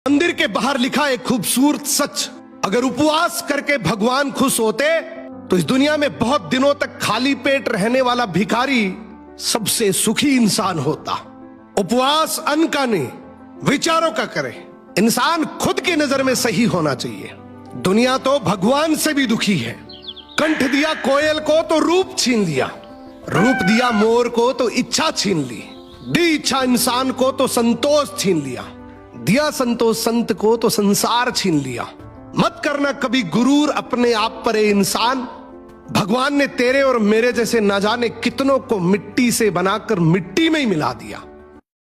मंदिर के बाहर लिखा एक खूबसूरत सच, अगर उपवास करके भगवान खुश होते तो इस दुनिया में बहुत दिनों तक खाली पेट रहने वाला भिखारी सबसे सुखी इंसान होता। उपवास अन्न का नहीं, विचारों का करे। इंसान खुद की नजर में सही होना चाहिए। दुनिया तो भगवान से भी दुखी है। कंठ दिया कोयल को तो रूप छीन लिया, रूप दिया मोर को तो इच्छा छीन ली, दी इच्छा इंसान को तो संतोष छीन लिया, दिया संतोष संत को तो संसार छीन लिया। मत करना कभी गुरूर अपने आप पर ए इंसान। भगवान ने तेरे और मेरे जैसे ना जाने कितनों को मिट्टी से बनाकर मिट्टी में ही मिला दिया।